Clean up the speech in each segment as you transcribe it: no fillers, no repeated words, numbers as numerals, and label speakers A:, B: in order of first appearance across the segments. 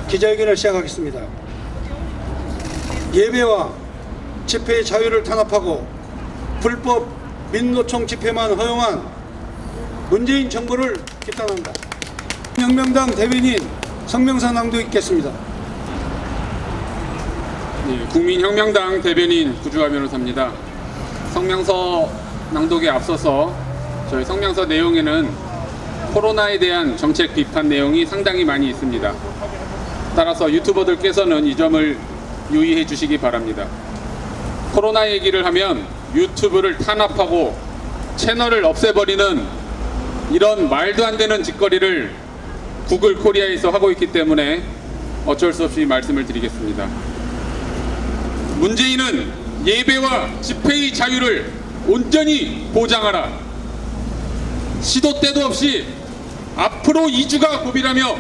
A: 기자회견을 시작하겠습니다. 예배와 집회의 자유를 탄압하고 불법 민노총 집회만 허용한 문재인 정부를 비판한다. 혁명당 대변인 성명서 낭독 있겠습니다.
B: 네, 국민혁명당 대변인 구주화 변호사입니다. 성명서 낭독에 앞서서 저희 성명서 내용에는 코로나에 대한 정책 비판 내용이 상당히 많이 있습니다. 따라서 유튜버들께서는 이 점을 유의해 주시기 바랍니다. 코로나 얘기를 하면 유튜브를 탄압하고 채널을 없애버리는 이런 말도 안 되는 짓거리를 구글 코리아에서 하고 있기 때문에 어쩔 수 없이 말씀을 드리겠습니다. 문재인은 예배와 집회의 자유를 온전히 보장하라. 시도 때도 없이 앞으로 2주가 고비라며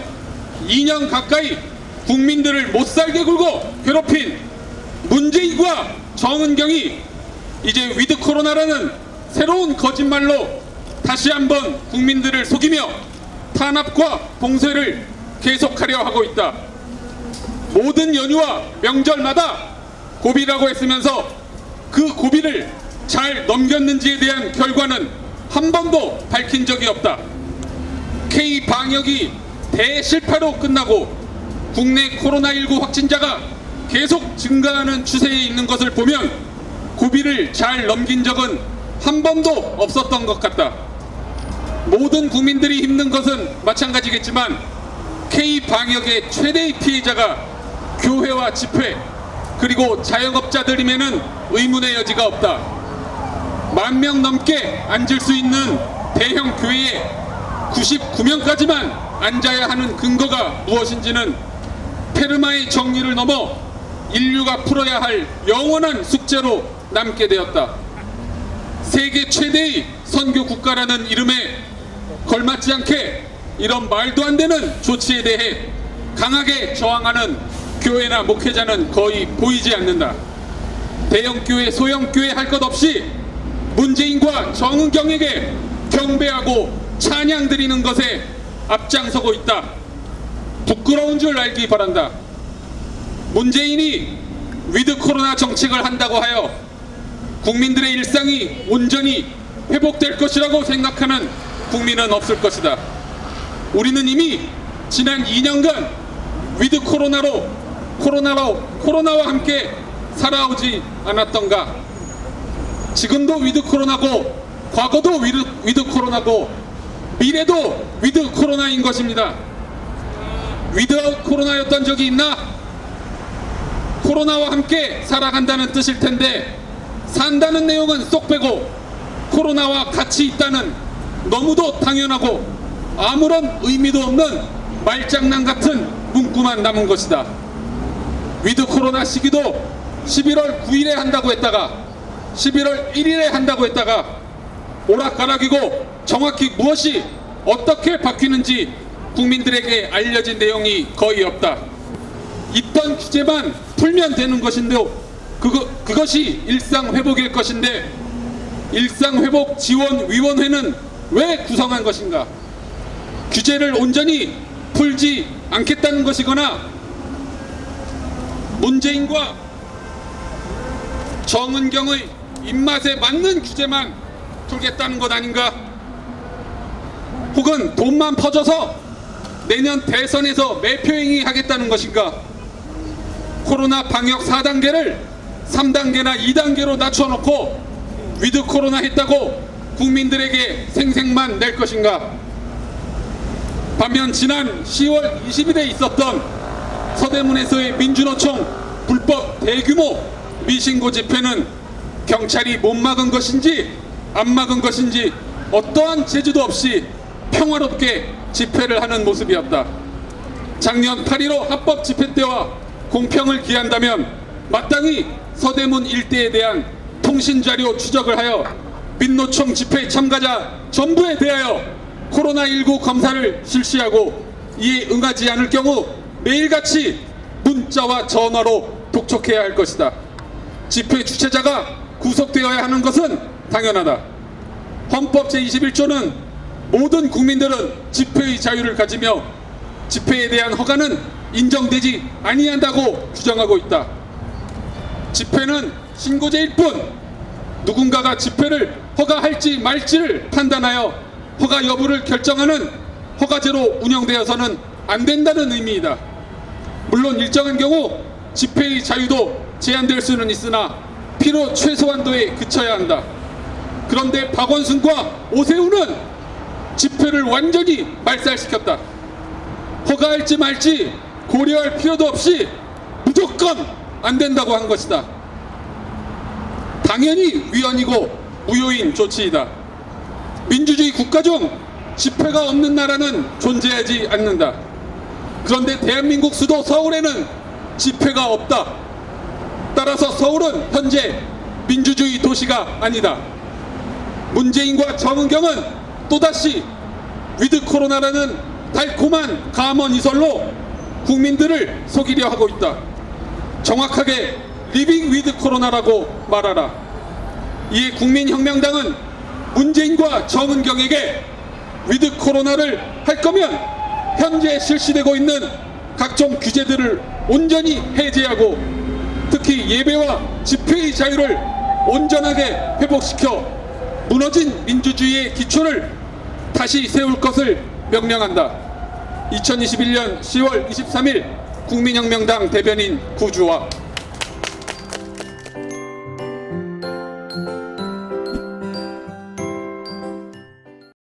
B: 2년 가까이 국민들을 못살게 굴고 괴롭힌 문재인과 정은경이 이제 위드 코로나라는 새로운 거짓말로 다시 한번 국민들을 속이며 탄압과 봉쇄를 계속하려 하고 있다. 모든 연휴와 명절마다 고비라고 했으면서 그 고비를 잘 넘겼는지에 대한 결과는 한 번도 밝힌 적이 없다. K-방역이 대실패로 끝나고 국내 코로나19 확진자가 계속 증가하는 추세에 있는 것을 보면 고비를 잘 넘긴 적은 한 번도 없었던 것 같다. 모든 국민들이 힘든 것은 마찬가지겠지만 K-방역의 최대의 피해자가 교회와 집회 그리고 자영업자들임에는 의문의 여지가 없다. 10,000명 넘게 앉을 수 있는 대형 교회에 99명까지만 앉아야 하는 근거가 무엇인지는 페르마의 정리를 넘어 인류가 풀어야 할 영원한 숙제로 남게 되었다. 세계 최대의 선교 국가라는 이름에 걸맞지 않게 이런 말도 안 되는 조치에 대해 강하게 저항하는 교회나 목회자는 거의 보이지 않는다. 대형 교회, 소형 교회 할 것 없이 문재인과 정은경에게 경배하고 찬양 드리는 것에 앞장서고 있다. 부끄러운 줄 알기 바란다. 문재인이 위드 코로나 정책을 한다고 하여 국민들의 일상이 온전히 회복될 것이라고 생각하는 국민은 없을 것이다. 우리는 이미 지난 2년간 위드 코로나와 함께 살아오지 않았던가? 지금도 위드 코로나고 과거도 위드 코로나고 미래도 위드 코로나인 것입니다. 위드 코로나였던 적이 있나? 코로나와 함께 살아간다는 뜻일 텐데 산다는 내용은 쏙 빼고 코로나와 같이 있다는 너무도 당연하고 아무런 의미도 없는 말장난 같은 문구만 남은 것이다. 위드 코로나 시기도 11월 9일에 한다고 했다가 11월 1일에 한다고 했다가 오락가락이고 정확히 무엇이 어떻게 바뀌는지 국민들에게 알려진 내용이 거의 없다. 있던 규제만 풀면 되는 것인데 그것이 일상회복일 것인데 일상회복지원위원회는 왜 구성한 것인가? 규제를 온전히 풀지 않겠다는 것이거나 문재인과 정은경의 입맛에 맞는 규제만 풀겠다는 것 아닌가? 혹은 돈만 퍼져서 내년 대선에서 매표행위 하겠다는 것인가? 코로나 방역 4단계를 3단계나 2단계로 낮춰놓고 위드 코로나 했다고 국민들에게 생색만 낼 것인가? 반면 지난 10월 20일에 있었던 서대문에서의 민주노총 불법 대규모 미신고 집회는 경찰이 못 막은 것인지 안 막은 것인지 어떠한 제지도 없이 평화롭게 집회를 하는 모습이었다. 작년 8.15 합법 집회 때와 공평을 기한다면 마땅히 서대문 일대에 대한 통신자료 추적을 하여 민노총 집회 참가자 전부에 대하여 코로나19 검사를 실시하고 이에 응하지 않을 경우 매일같이 문자와 전화로 독촉해야 할 것이다. 집회 주최자가 구속되어야 하는 것은 당연하다. 헌법 제21조는 모든 국민들은 집회의 자유를 가지며 집회에 대한 허가는 인정되지 아니한다고 규정하고 있다. 집회는 신고제일 뿐 누군가가 집회를 허가할지 말지를 판단하여 허가 여부를 결정하는 허가제로 운영되어서는 안 된다는 의미이다. 물론 일정한 경우 집회의 자유도 제한될 수는 있으나 필요 최소한도에 그쳐야 한다. 그런데 박원순과 오세훈은 집회를 완전히 말살시켰다. 허가할지 말지 고려할 필요도 없이 무조건 안 된다고 한 것이다. 당연히 위헌이고 무효인 조치이다. 민주주의 국가 중 집회가 없는 나라는 존재하지 않는다. 그런데 대한민국 수도 서울에는 집회가 없다. 따라서 서울은 현재 민주주의 도시가 아니다. 문재인과 정은경은 또다시 위드 코로나라는 달콤한 감언 이설로 국민들을 속이려 하고 있다. 정확하게 리빙 위드 코로나라고 말하라. 이에 국민혁명당은 문재인과 정은경에게 위드 코로나를 할 거면 현재 실시되고 있는 각종 규제들을 온전히 해제하고 특히 예배와 집회의 자유를 온전하게 회복시켜 무너진 민주주의의 기초를 다시 세울 것을 명령한다. 2021년 10월 23일 국민혁명당 대변인 구주화.